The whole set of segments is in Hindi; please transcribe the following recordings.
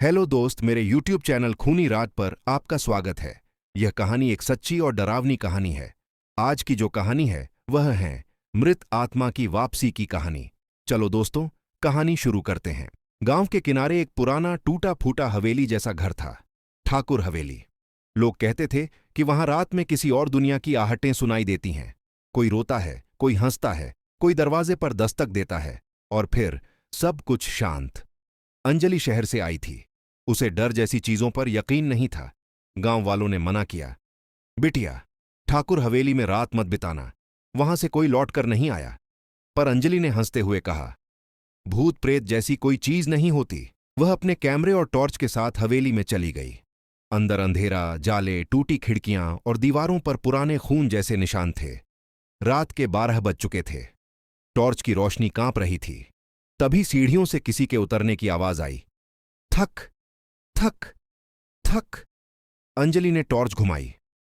हेलो दोस्त, मेरे YouTube चैनल खूनी रात पर आपका स्वागत है। यह कहानी एक सच्ची और डरावनी कहानी है। आज की जो कहानी है वह है मृत आत्मा की वापसी की कहानी। चलो दोस्तों, कहानी शुरू करते हैं। गांव के किनारे एक पुराना टूटा फूटा हवेली जैसा घर था, ठाकुर हवेली। लोग कहते थे कि वहां रात में किसी और दुनिया की आहटें सुनाई देती हैं। कोई रोता है, कोई हंसता है, कोई दरवाजे पर दस्तक देता है, और फिर सब कुछ शांत। अंजलि शहर से आई थी। उसे डर जैसी चीजों पर यकीन नहीं था। गांव वालों ने मना किया, बिटिया, ठाकुर हवेली में रात मत बिताना, वहां से कोई लौटकर नहीं आया। पर अंजलि ने हंसते हुए कहा, भूत प्रेत जैसी कोई चीज नहीं होती। वह अपने कैमरे और टॉर्च के साथ हवेली में चली गई। अंदर अंधेरा, जाले, टूटी खिड़कियां और दीवारों पर पुराने खून जैसे निशान थे। रात के 12 बज चुके थे। टॉर्च की रोशनी कांप रही थी। तभी सीढ़ियों से किसी के उतरने की आवाज आई। थक थक थक। अंजलि ने टॉर्च घुमाई।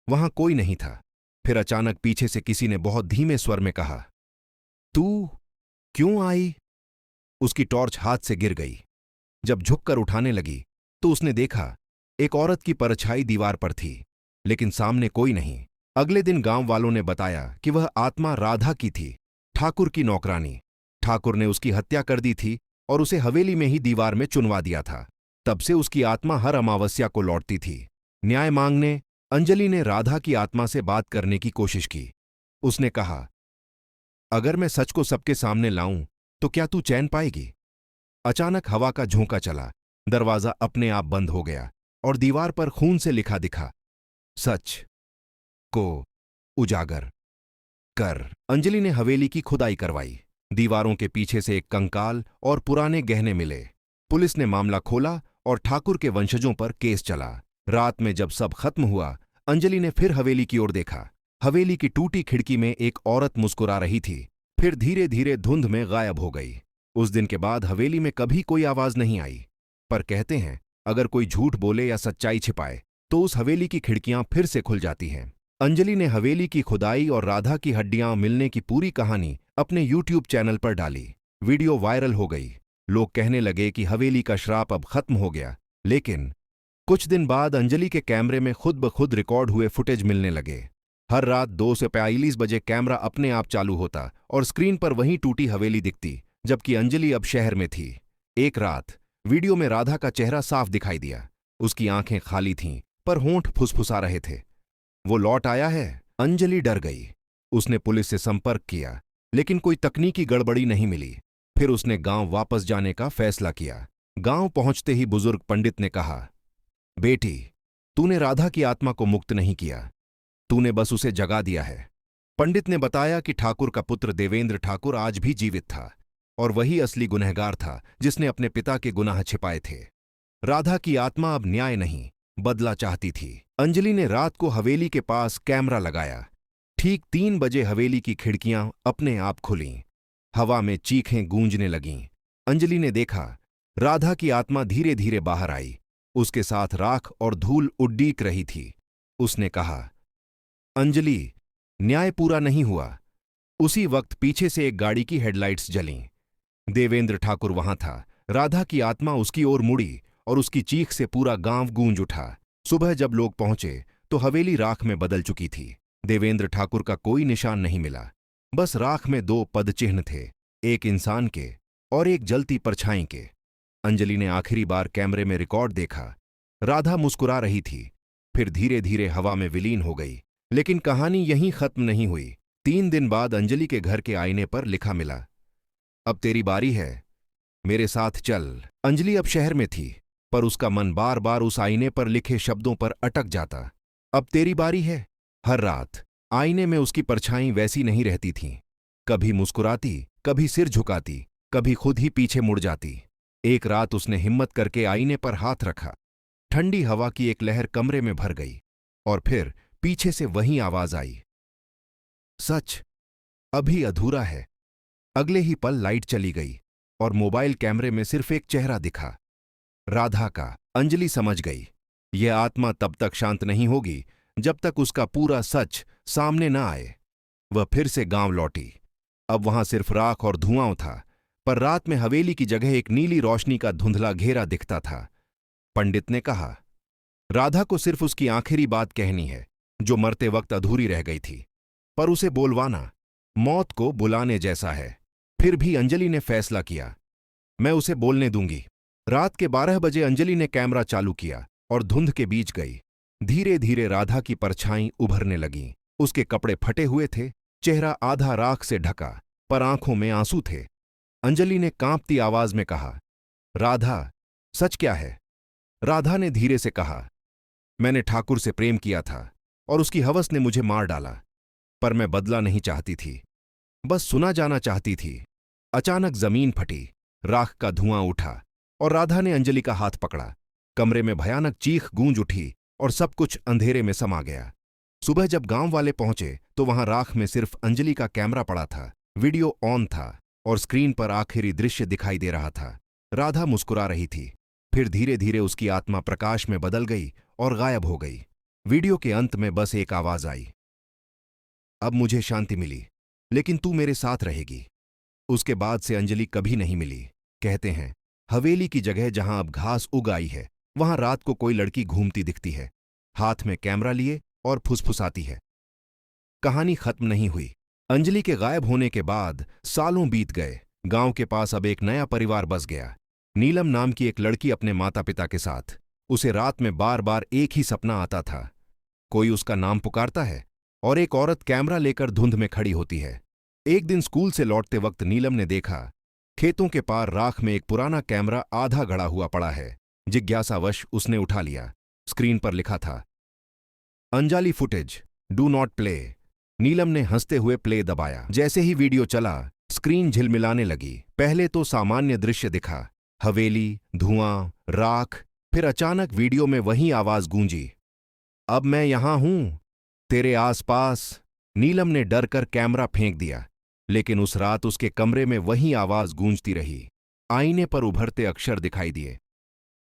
वहां कोई नहीं था। फिर अचानक पीछे से किसी ने बहुत धीमे स्वर में कहा, तू क्यों आई? उसकी टॉर्च हाथ से गिर गई। जब झुककर उठाने लगी तो उसने देखा एक औरत की परछाई दीवार पर थी, लेकिन सामने कोई नहीं। अगले दिन गांव वालों ने बताया कि वह आत्मा राधा की थी, ठाकुर की नौकरानी। ठाकुर ने उसकी हत्या कर दी थी और उसे हवेली में ही दीवार में चुनवा दिया था। तब से उसकी आत्मा हर अमावस्या को लौटती थी। न्याय मांगने अंजलि ने राधा की आत्मा से बात करने की कोशिश की। उसने कहा, अगर मैं सच को सबके सामने लाऊं तो क्या तू चैन पाएगी? अचानक हवा का झोंका चला, दरवाजा अपने आप बंद हो गया और दीवार पर खून से लिखा दिखा, सच को उजागर कर। अंजलि ने हवेली की खुदाई करवाई। दीवारों के पीछे से एक कंकाल और पुराने गहने मिले। पुलिस ने मामला खोला और ठाकुर के वंशजों पर केस चला। रात में जब सब खत्म हुआ, अंजलि ने फिर हवेली की ओर देखा। हवेली की टूटी खिड़की में एक औरत मुस्कुरा रही थी, फिर धीरे धीरे धुंध में गायब हो गई। उस दिन के बाद हवेली में कभी कोई आवाज नहीं आई। पर कहते हैं, अगर कोई झूठ बोले या सच्चाई छिपाए तो उस हवेली की खिड़कियां फिर से खुल जाती हैं। अंजलि ने हवेली की खुदाई और राधा की हड्डियां मिलने की पूरी कहानी अपने YouTube चैनल पर डाली। वीडियो वायरल हो गई। लोग कहने लगे कि हवेली का श्राप अब खत्म हो गया। लेकिन कुछ दिन बाद अंजलि के कैमरे में खुद ब खुद रिकॉर्ड हुए फुटेज मिलने लगे। हर रात 2 से 45 बजे कैमरा अपने आप चालू होता और स्क्रीन पर वही टूटी हवेली दिखती, जबकि अंजलि अब शहर में थी। एक रात वीडियो में राधा का चेहरा साफ दिखाई दिया। उसकी आंखें खाली थीं, पर होंठ फुसफुसा रहे थे। वो लौट आया है। अंजलि डर गई। उसने पुलिस से संपर्क किया, लेकिन कोई तकनीकी गड़बड़ी नहीं मिली। फिर उसने गांव वापस जाने का फैसला किया। गांव पहुंचते ही बुजुर्ग पंडित ने कहा, बेटी, तूने राधा की आत्मा को मुक्त नहीं किया, तूने बस उसे जगा दिया है। पंडित ने बताया कि ठाकुर का पुत्र देवेंद्र ठाकुर आज भी जीवित था और वही असली गुनहगार था जिसने अपने पिता के गुनाह छिपाए थे। राधा की आत्मा अब न्याय नहीं, बदला चाहती थी। अंजलि ने रात को हवेली के पास कैमरा लगाया। ठीक 3 बजे हवेली की खिड़कियां अपने आप खुलीं। हवा में चीखें गूंजने लगीं। अंजलि ने देखा, राधा की आत्मा धीरे धीरे बाहर आई। उसके साथ राख और धूल उड्डीक रही थी। उसने कहा, अंजलि, न्याय पूरा नहीं हुआ। उसी वक्त पीछे से एक गाड़ी की हेडलाइट्स जलीं। देवेंद्र ठाकुर वहां था। राधा की आत्मा उसकी ओर मुड़ी और उसकी चीख से पूरा गांव गूंज उठा। सुबह जब लोग पहुंचे तो हवेली राख में बदल चुकी थी। देवेंद्र ठाकुर का कोई निशान नहीं मिला। बस राख में 2 पदचिह्न थे, एक इंसान के और एक जलती परछाई के। अंजलि ने आखिरी बार कैमरे में रिकॉर्ड देखा। राधा मुस्कुरा रही थी, फिर धीरे धीरे हवा में विलीन हो गई। लेकिन कहानी यहीं खत्म नहीं हुई। 3 दिन बाद अंजलि के घर के आईने पर लिखा मिला, अब तेरी बारी है, मेरे साथ चल। अंजलि अब शहर में थी, पर उसका मन बार बार उस आईने पर लिखे शब्दों पर अटक जाता। अब तेरी बारी है। हर रात आईने में उसकी परछाई वैसी नहीं रहती थी। कभी मुस्कुराती, कभी सिर झुकाती, कभी खुद ही पीछे मुड़ जाती। एक रात उसने हिम्मत करके आईने पर हाथ रखा। ठंडी हवा की एक लहर कमरे में भर गई और फिर पीछे से वही आवाज आई, सच अभी अधूरा है। अगले ही पल लाइट चली गई और मोबाइल कैमरे में सिर्फ एक चेहरा दिखा, राधा का। अंजलि समझ गई, यह आत्मा तब तक शांत नहीं होगी जब तक उसका पूरा सच सामने न आए। वह फिर से गांव लौटी। अब वहां सिर्फ राख और धुआं था, पर रात में हवेली की जगह एक नीली रोशनी का धुंधला घेरा दिखता था। पंडित ने कहा, राधा को सिर्फ उसकी आखिरी बात कहनी है जो मरते वक्त अधूरी रह गई थी, पर उसे बोलवाना मौत को बुलाने जैसा है। फिर भी अंजलि ने फैसला किया, मैं उसे बोलने दूंगी। रात के 12 बजे अंजलि ने कैमरा चालू किया और धुंध के बीच गई। धीरे धीरे राधा की परछाई उभरने लगी। उसके कपड़े फटे हुए थे, चेहरा आधा राख से ढका, पर आंखों में आंसू थे। अंजलि ने कांपती आवाज में कहा, राधा, सच क्या है? राधा ने धीरे से कहा, मैंने ठाकुर से प्रेम किया था और उसकी हवस ने मुझे मार डाला, पर मैं बदला नहीं चाहती थी, बस सुना जाना चाहती थी। अचानक जमीन फटी, राख का धुआं उठा और राधा ने अंजलि का हाथ पकड़ा। कमरे में भयानक चीख गूंज उठी और सब कुछ अंधेरे में समा गया। सुबह जब गांव वाले पहुंचे तो वहां राख में सिर्फ अंजलि का कैमरा पड़ा था। वीडियो ऑन था और स्क्रीन पर आखिरी दृश्य दिखाई दे रहा था। राधा मुस्कुरा रही थी। फिर धीरे धीरे उसकी आत्मा प्रकाश में बदल गई और गायब हो गई। वीडियो के अंत में बस एक आवाज आई, अब मुझे शांति मिली, लेकिन तू मेरे साथ रहेगी। उसके बाद से अंजलि कभी नहीं मिली। कहते हैं, हवेली की जगह जहां अब घास उग आई है, वहां रात को कोई लड़की घूमती दिखती है, हाथ में कैमरा लिए और फुसफुसाती है। कहानी खत्म नहीं हुई। अंजलि के गायब होने के बाद सालों बीत गए। गांव के पास अब एक नया परिवार बस गया। नीलम नाम की एक लड़की अपने माता पिता के साथ। उसे रात में बार बार एक ही सपना आता था, कोई उसका नाम पुकारता है और एक औरत कैमरा लेकर धुंध में खड़ी होती है। एक दिन स्कूल से लौटते वक्त नीलम ने देखा, खेतों के पार राख में एक पुराना कैमरा आधा गड़ा हुआ पड़ा है। जिज्ञासावश उसने उठा लिया। स्क्रीन पर लिखा था, Anjali footage, do not play. Neelam ने हंसते हुए प्ले दबाया। जैसे ही वीडियो चला, स्क्रीन झिलमिलाने लगी। पहले तो सामान्य दृश्य दिखा, हवेली, धुआं, राख। फिर अचानक वीडियो में वही आवाज गूंजी, अब मैं यहां हूं, तेरे आसपास। नीलम ने डर कर कैमरा फेंक दिया, लेकिन उस रात उसके कमरे में वही आवाज गूंजती रही। आईने पर उभरते अक्षर दिखाई दिए,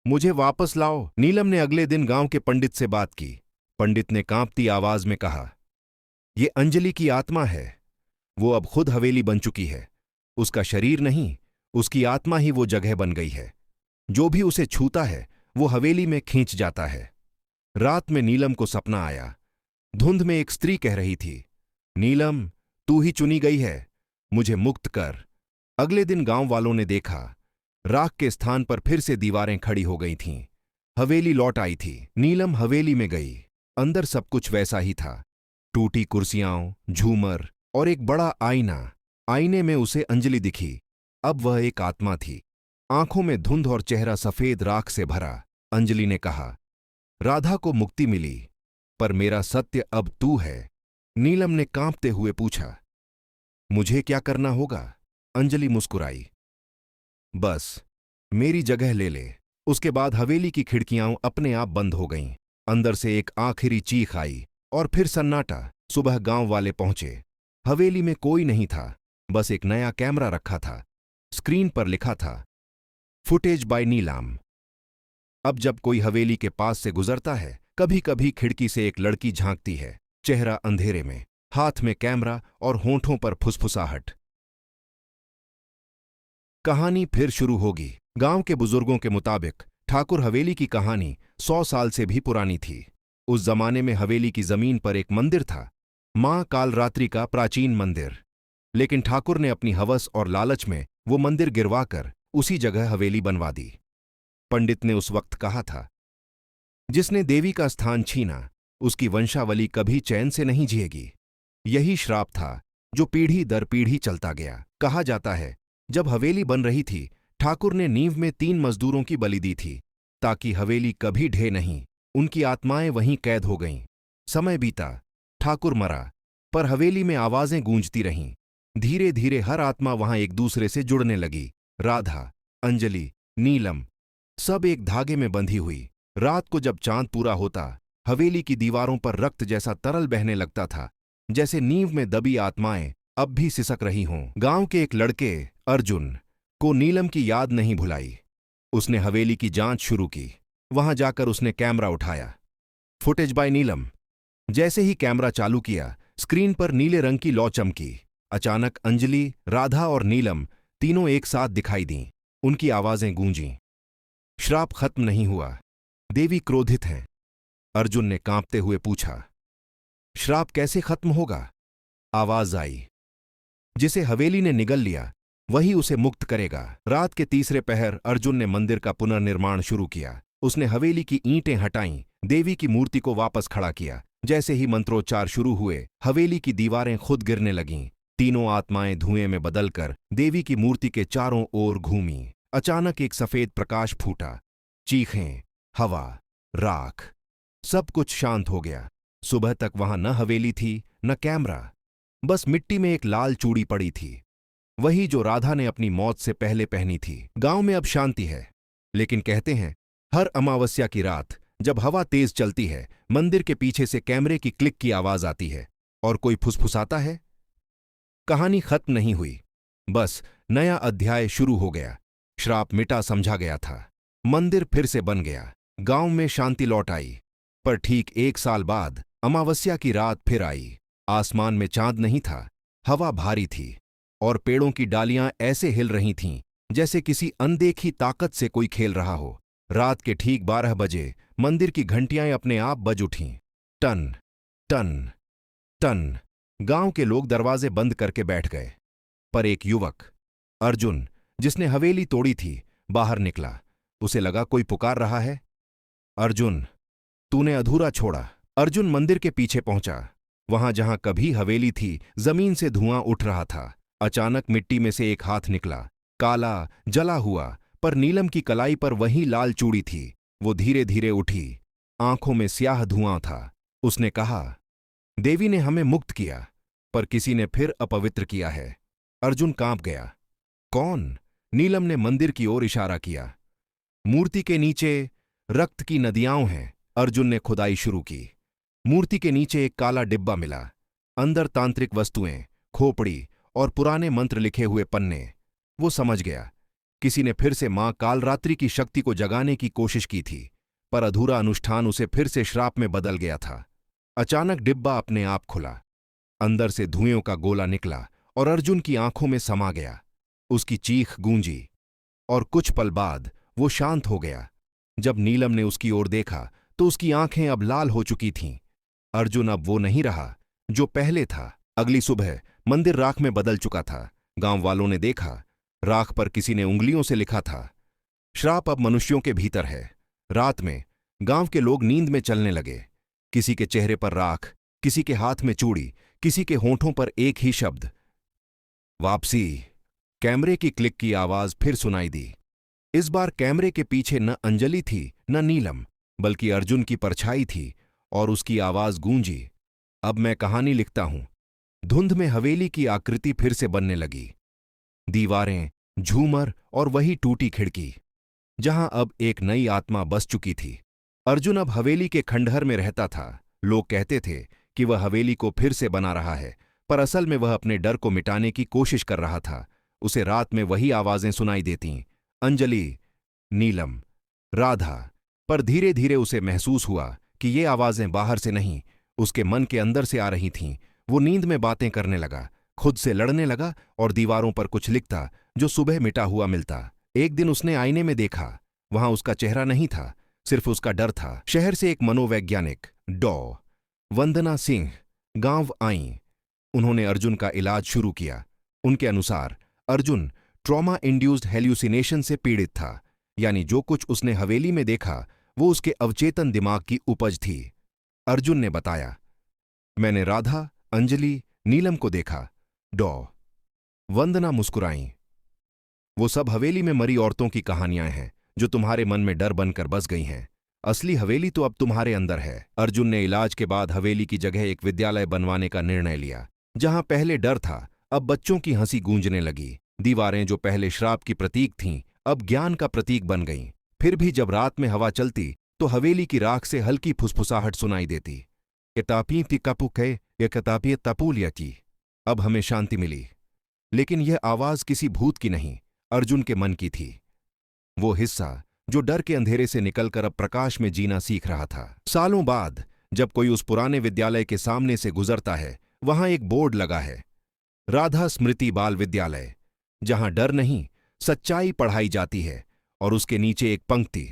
मुझे वापस लाओ। नीलम ने अगले दिन गांव के पंडित से बात की। पंडित ने कांपती आवाज में कहा, ये अंजलि की आत्मा है। वो अब खुद हवेली बन चुकी है। उसका शरीर नहीं, उसकी आत्मा ही वो जगह बन गई है। जो भी उसे छूता है वो हवेली में खींच जाता है। रात में नीलम को सपना आया। धुंध में एक स्त्री कह रही थी, नीलम, तू ही चुनी गई है, मुझे मुक्त कर। अगले दिन गांव वालों ने देखा, राख के स्थान पर फिर से दीवारें खड़ी हो गई थीं। हवेली लौट आई थी। नीलम हवेली में गई। अंदर सब कुछ वैसा ही था, टूटी कुर्सियां, झूमर और एक बड़ा आईना। आईने में उसे अंजलि दिखी। अब वह एक आत्मा थी, आंखों में धुंध और चेहरा सफेद राख से भरा। अंजलि ने कहा, राधा को मुक्ति मिली, पर मेरा सत्य अब तू है। नीलम ने कांपते हुए पूछा, मुझे क्या करना होगा? अंजलि मुस्कुराई, बस मेरी जगह ले ले। उसके बाद हवेली की खिड़कियां अपने आप बंद हो गईं। अंदर से एक आखिरी चीख आई और फिर सन्नाटा। सुबह गांव वाले पहुंचे। हवेली में कोई नहीं था, बस एक नया कैमरा रखा था। स्क्रीन पर लिखा था, फुटेज बाय नीलम। अब जब कोई हवेली के पास से गुजरता है, कभी कभी खिड़की से एक लड़की झांकती है, चेहरा अंधेरे में, हाथ में कैमरा और होंठों पर फुसफुसाहट। कहानी फिर शुरू होगी। गांव के बुजुर्गों के मुताबिक ठाकुर हवेली की कहानी 100 साल से भी पुरानी थी। उस जमाने में हवेली की जमीन पर एक मंदिर था, मां कालरात्रि का प्राचीन मंदिर। लेकिन ठाकुर ने अपनी हवस और लालच में वो मंदिर गिरवाकर उसी जगह हवेली बनवा दी। पंडित ने उस वक्त कहा था, जिसने देवी का स्थान छीना, उसकी वंशावली कभी चैन से नहीं जिएगी। यही श्राप था जो पीढ़ी दर पीढ़ी चलता गया। कहा जाता है, जब हवेली बन रही थी, ठाकुर ने नींव में 3 मजदूरों की बलि दी थी, ताकि हवेली कभी ढहे नहीं। उनकी आत्माएं वहीं कैद हो गईं। समय बीता, ठाकुर मरा, पर हवेली में आवाजें गूंजती रहीं। धीरे धीरे हर आत्मा वहां एक दूसरे से जुड़ने लगी। राधा, अंजलि, नीलम, सब एक धागे में बंधी हुई। रात को जब चांद पूरा होता, हवेली की दीवारों पर रक्त जैसा तरल बहने लगता था, जैसे नींव में दबी आत्माएं अब भी सिसक रही हों। गांव के एक लड़के, अर्जुन, को नीलम की याद नहीं भुलाई। उसने हवेली की जांच शुरू की। वहां जाकर उसने कैमरा उठाया। फुटेज बाय नीलम। जैसे ही कैमरा चालू किया, स्क्रीन पर नीले रंग की लौ चमकी। अचानक अंजलि, राधा और नीलम तीनों एक साथ दिखाई दीं। उनकी आवाजें गूंजीं। श्राप खत्म नहीं हुआ। देवी क्रोधित हैं। अर्जुन ने कांपते हुए पूछा, श्राप कैसे खत्म होगा? आवाज आई, जिसे हवेली ने निगल लिया वही उसे मुक्त करेगा। रात के तीसरे पहर अर्जुन ने मंदिर का पुनर्निर्माण शुरू किया। उसने हवेली की ईंटें हटाईं, देवी की मूर्ति को वापस खड़ा किया। जैसे ही मंत्रोच्चार शुरू हुए, हवेली की दीवारें खुद गिरने लगीं। तीनों आत्माएं धुएं में बदलकर देवी की मूर्ति के चारों ओर घूमीं। अचानक एक सफेद प्रकाश फूटा। चीखें, हवा, राख, सब कुछ शांत हो गया। सुबह तक वहां न हवेली थी न कैमरा, बस मिट्टी में एक लाल चूड़ी पड़ी थी, वही जो राधा ने अपनी मौत से पहले पहनी थी। गांव में अब शांति है, लेकिन कहते हैं हर अमावस्या की रात जब हवा तेज चलती है, मंदिर के पीछे से कैमरे की क्लिक की आवाज आती है और कोई फुसफुसाता है। कहानी खत्म नहीं हुई, बस नया अध्याय शुरू हो गया। श्राप मिटा समझा गया था, मंदिर फिर से बन गया, गांव में शांति लौट आई। पर ठीक 1 साल बाद अमावस्या की रात फिर आई। आसमान में चांद नहीं था, हवा भारी थी और पेड़ों की डालियां ऐसे हिल रही थीं जैसे किसी अनदेखी ताकत से कोई खेल रहा हो। रात के ठीक 12 बजे मंदिर की घंटियां अपने आप बज उठीं। Ton ton ton. गांव के लोग दरवाजे बंद करके बैठ गए। पर एक युवक, अर्जुन, जिसने हवेली तोड़ी थी, बाहर निकला। उसे लगा कोई पुकार रहा है। अर्जुन, तूने अधूरा छोड़ा। अर्जुन मंदिर के पीछे पहुंचा। वहां जहां कभी हवेली थी, जमीन से धुआं उठ रहा था। अचानक मिट्टी में से एक हाथ निकला, काला, जला हुआ, पर नीलम की कलाई पर वही लाल चूड़ी थी। वो धीरे धीरे उठी, आंखों में स्याह धुआं था। उसने कहा, देवी ने हमें मुक्त किया, पर किसी ने फिर अपवित्र किया है। अर्जुन कांप गया। कौन? नीलम ने मंदिर की ओर इशारा किया। मूर्ति के नीचे रक्त की नदियां हैं। अर्जुन ने खुदाई शुरू की। मूर्ति के नीचे एक काला डिब्बा मिला, अंदर तांत्रिक वस्तुएं, खोपड़ी और पुराने मंत्र लिखे हुए पन्ने। वो समझ गया, किसी ने फिर से मां कालरात्रि की शक्ति को जगाने की कोशिश की थी, पर अधूरा अनुष्ठान उसे फिर से श्राप में बदल गया था। अचानक डिब्बा अपने आप खुला, अंदर से धुएं का गोला निकला और अर्जुन की आंखों में समा गया। उसकी चीख गूंजी और कुछ पल बाद वो शांत हो गया। जब नीलम ने उसकी ओर देखा तो उसकी आंखें अब लाल हो चुकी थीं। अर्जुन अब वो नहीं रहा जो पहले था। अगली सुबह मंदिर राख में बदल चुका था। गांव वालों ने देखा, राख पर किसी ने उंगलियों से लिखा था, श्राप अब मनुष्यों के भीतर है। रात में गांव के लोग नींद में चलने लगे। किसी के चेहरे पर राख, किसी के हाथ में चूड़ी, किसी के होंठों पर एक ही शब्द, वापसी। कैमरे की क्लिक की आवाज फिर सुनाई दी। इस बार कैमरे के पीछे न अंजलि थी न नीलम, बल्कि अर्जुन की परछाई थी और उसकी आवाज गूंजी, अब मैं कहानी लिखता हूं। धुंध में हवेली की आकृति फिर से बनने लगी। दीवारें, झूमर और वही टूटी खिड़की, जहां अब एक नई आत्मा बस चुकी थी। अर्जुन अब हवेली के खंडहर में रहता था। लोग कहते थे कि वह हवेली को फिर से बना रहा है, पर असल में वह अपने डर को मिटाने की कोशिश कर रहा था। उसे रात में वही आवाजें सुनाई देतीं, अंजलि, नीलम, राधा। पर धीरे धीरे उसे महसूस हुआ कि ये आवाजें बाहर से नहीं, उसके मन के अंदर से आ रही थीं। वो नींद में बातें करने लगा, खुद से लड़ने लगा और दीवारों पर कुछ लिखता जो सुबह मिटा हुआ मिलता। एक दिन उसने आईने में देखा, वहां उसका चेहरा नहीं था, सिर्फ उसका डर था। शहर से एक मनोवैज्ञानिक डॉ. वंदना सिंह गांव आईं। उन्होंने अर्जुन का इलाज शुरू किया। उनके अनुसार अर्जुन ट्रॉमा इंड्यूस्ड हेल्यूसिनेशन से पीड़ित था, यानी जो कुछ उसने हवेली में देखा वो उसके अवचेतन दिमाग की उपज थी। अर्जुन ने बताया, मैंने राधा, अंजलि, नीलम को देखा। डॉ. वंदना मुस्कुराईं। वो सब हवेली में मरी औरतों की कहानियां हैं जो तुम्हारे मन में डर बनकर बस गई हैं। असली हवेली तो अब तुम्हारे अंदर है। अर्जुन ने इलाज के बाद हवेली की जगह एक विद्यालय बनवाने का निर्णय लिया। जहां पहले डर था, अब बच्चों की हंसी गूंजने लगी। दीवारें जो पहले श्राप की प्रतीक थीं, अब ज्ञान का प्रतीक बन गईं। फिर भी जब रात में हवा चलती तो हवेली की राख से हल्की फुसफुसाहट सुनाई देती, कितापी तिकापू कै ये कितापी तपूलियती। अब हमें शांति मिली, लेकिन यह आवाज किसी भूत की नहीं, अर्जुन के मन की थी। वो हिस्सा जो डर के अंधेरे से निकलकर अब प्रकाश में जीना सीख रहा था। सालों बाद जब कोई उस पुराने विद्यालय के सामने से गुजरता है, वहां एक बोर्ड लगा है, राधा स्मृति बाल विद्यालय, जहां डर नहीं सच्चाई पढ़ाई जाती है। और उसके नीचे एक पंक्ति,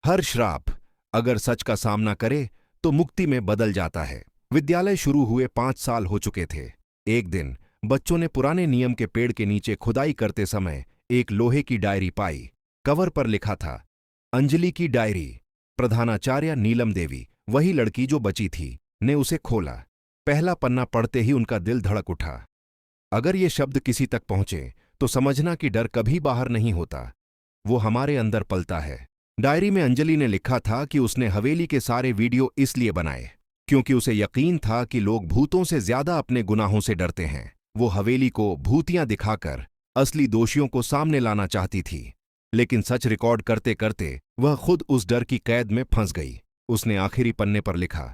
हर श्राप अगर सच का सामना करे तो मुक्ति में बदल जाता है। विद्यालय शुरू हुए 5 साल हो चुके थे। एक दिन बच्चों ने पुराने नियम के पेड़ के नीचे खुदाई करते समय एक लोहे की डायरी पाई। कवर पर लिखा था, अंजलि की डायरी। प्रधानाचार्य नीलम देवी, वही लड़की जो बची थी, ने उसे खोला। पहला पन्ना पढ़ते ही उनका दिल धड़क उठा। अगर ये शब्द किसी तक पहुंचे तो समझना कि डर कभी बाहर नहीं होता, वो हमारे अंदर पलता है। डायरी में अंजलि ने लिखा था कि उसने हवेली के सारे वीडियो इसलिए बनाए क्योंकि उसे यकीन था कि लोग भूतों से ज्यादा अपने गुनाहों से डरते हैं। वो हवेली को भूतियां दिखाकर असली दोषियों को सामने लाना चाहती थी, लेकिन सच रिकॉर्ड करते करते वह खुद उस डर की कैद में फंस गई। उसने आखिरी पन्ने पर लिखा,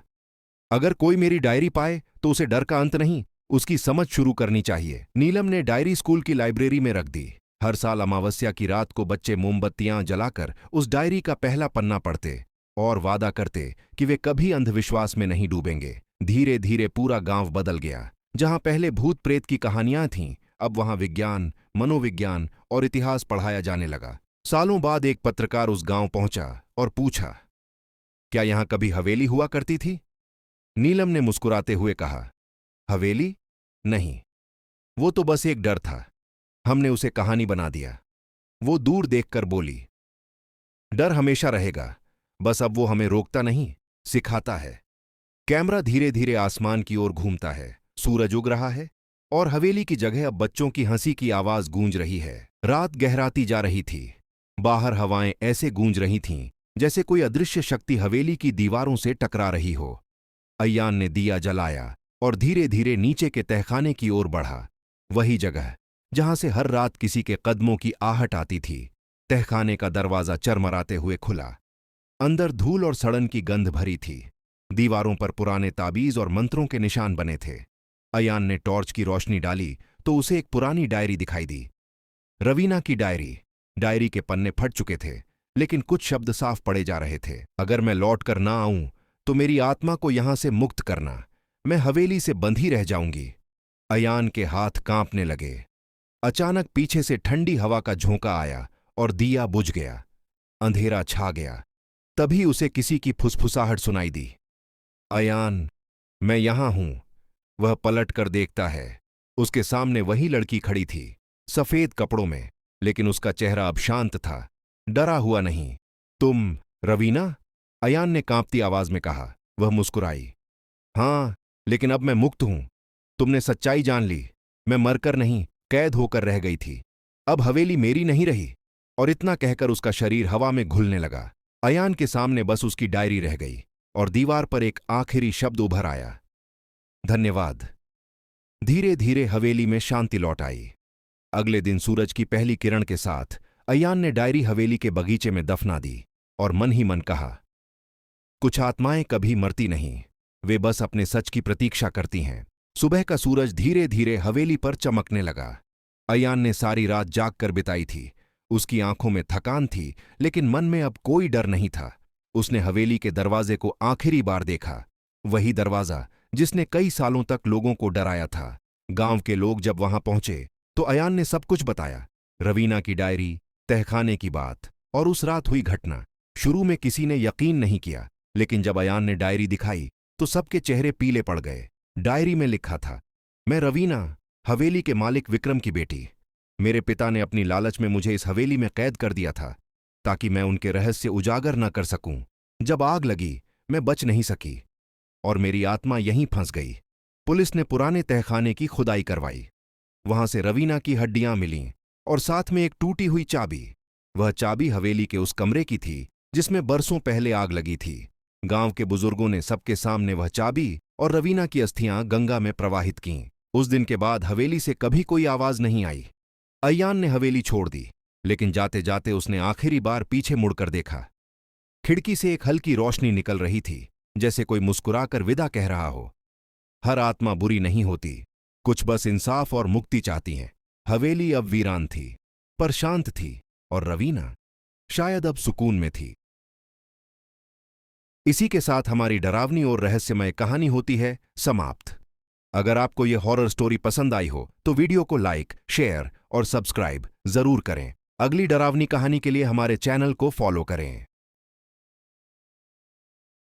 अगर कोई मेरी डायरी पाए तो उसे डर का अंत नहीं, उसकी समझ शुरू करनी चाहिए। नीलम ने डायरी स्कूल की लाइब्रेरी में रख दी। हर साल अमावस्या की रात को बच्चे मोमबत्तियां जलाकर उस डायरी का पहला पन्ना पढ़ते और वादा करते कि वे कभी अंधविश्वास में नहीं डूबेंगे। धीरे धीरे पूरा गांव बदल गया। जहां पहले भूत प्रेत की कहानियां थीं, अब वहां विज्ञान, मनोविज्ञान और इतिहास पढ़ाया जाने लगा। सालों बाद एक पत्रकार उस गांव पहुंचा और पूछा, क्या यहां कभी हवेली हुआ करती थी? नीलम ने मुस्कुराते हुए कहा, हवेली? नहीं, वो तो बस एक डर था। हमने उसे कहानी बना दिया। वो दूर देखकर बोली, डर हमेशा रहेगा, बस अब वो हमें रोकता नहीं, सिखाता है। कैमरा धीरे धीरे आसमान की ओर घूमता है। सूरज उग रहा है और हवेली की जगह अब बच्चों की हंसी की आवाज गूंज रही है। रात गहराती जा रही थी। बाहर हवाएं ऐसे गूंज रही थीं जैसे कोई अदृश्य शक्ति हवेली की दीवारों से टकरा रही हो। अय्यान ने दिया जलाया और धीरे धीरे नीचे के तहखाने की ओर बढ़ा। वही जगह जहां से हर रात किसी के कदमों की आहट आती थी। तहखाने का दरवाजा चरमराते हुए खुला। अंदर धूल और सड़न की गंध भरी थी। दीवारों पर पुराने ताबीज और मंत्रों के निशान बने थे। अयान ने टॉर्च की रोशनी डाली तो उसे एक पुरानी डायरी दिखाई दी। रवीना की डायरी। डायरी के पन्ने फट चुके थे, लेकिन कुछ शब्द साफ पढ़े जा रहे थे। अगर मैं लौट कर ना आऊं तो मेरी आत्मा को यहां से मुक्त करना। मैं हवेली से बंधी रह जाऊंगी। अयान के हाथ कांपने लगे। अचानक पीछे से ठंडी हवा का झोंका आया और दिया बुझ गया। अंधेरा छा गया। तभी उसे किसी की फुसफुसाहट सुनाई दी। अयान, मैं यहां हूं। वह पलट कर देखता है। उसके सामने वही लड़की खड़ी थी, सफेद कपड़ों में, लेकिन उसका चेहरा अब शांत था, डरा हुआ नहीं। तुम रवीना? अयान ने कांपती आवाज में कहा। वह मुस्कुराई। हां, लेकिन अब मैं मुक्त हूं। तुमने सच्चाई जान ली। मैं मरकर नहीं, कैद होकर रह गई थी। अब हवेली मेरी नहीं रही। और इतना कहकर उसका शरीर हवा में घुलने लगा। अयान के सामने बस उसकी डायरी रह गई और दीवार पर एक आखिरी शब्द उभर आया, धन्यवाद। धीरे धीरे हवेली में शांति लौट आई। अगले दिन सूरज की पहली किरण के साथ अयान ने डायरी हवेली के बगीचे में दफना दी और मन ही मन कहा, कुछ आत्माएं कभी मरती नहीं, वे बस अपने सच की प्रतीक्षा करती हैं। सुबह का सूरज धीरे धीरे हवेली पर चमकने लगा। अयान ने सारी रात जाग कर बिताई थी। उसकी आंखों में थकान थी, लेकिन मन में अब कोई डर नहीं था। उसने हवेली के दरवाजे को आखिरी बार देखा, वही दरवाजा जिसने कई सालों तक लोगों को डराया था। गांव के लोग जब वहां पहुंचे तो अयान ने सब कुछ बताया, रवीना की डायरी, तहखाने की बात और उस रात हुई घटना। शुरू में किसी ने यकीन नहीं किया, लेकिन जब अयान ने डायरी दिखाई तो सबके चेहरे पीले पड़ गए। डायरी में लिखा था, मैं रवीना, हवेली के मालिक विक्रम की बेटी। मेरे पिता ने अपनी लालच में मुझे इस हवेली में कैद कर दिया था ताकि मैं उनके रहस्य उजागर न कर सकूं। जब आग लगी, मैं बच नहीं सकी और मेरी आत्मा यहीं फंस गई। पुलिस ने पुराने तहखाने की खुदाई करवाई। वहां से रवीना की हड्डियां मिलीं और साथ में एक टूटी हुई चाबी। वह चाबी हवेली के उस कमरे की थी जिसमें बरसों पहले आग लगी थी। गांव के बुजुर्गों ने सबके सामने वह चाबी और रवीना की अस्थियां गंगा में प्रवाहित कीं। उस दिन के बाद हवेली से कभी कोई आवाज नहीं आई। अयान ने हवेली छोड़ दी, लेकिन जाते जाते उसने आखिरी बार पीछे मुड़कर देखा। खिड़की से एक हल्की रोशनी निकल रही थी, जैसे कोई मुस्कुराकर विदा कह रहा हो। हर आत्मा बुरी नहीं होती, कुछ बस इंसाफ और मुक्ति चाहती हैं। हवेली अब वीरान थी, पर शांत थी, और रवीना शायद अब सुकून में थी। इसी के साथ हमारी डरावनी और रहस्यमय कहानी होती है समाप्त। अगर आपको यह हॉरर स्टोरी पसंद आई हो तो वीडियो को लाइक, शेयर और सब्सक्राइब जरूर करें। अगली डरावनी कहानी के लिए हमारे चैनल को फॉलो करें।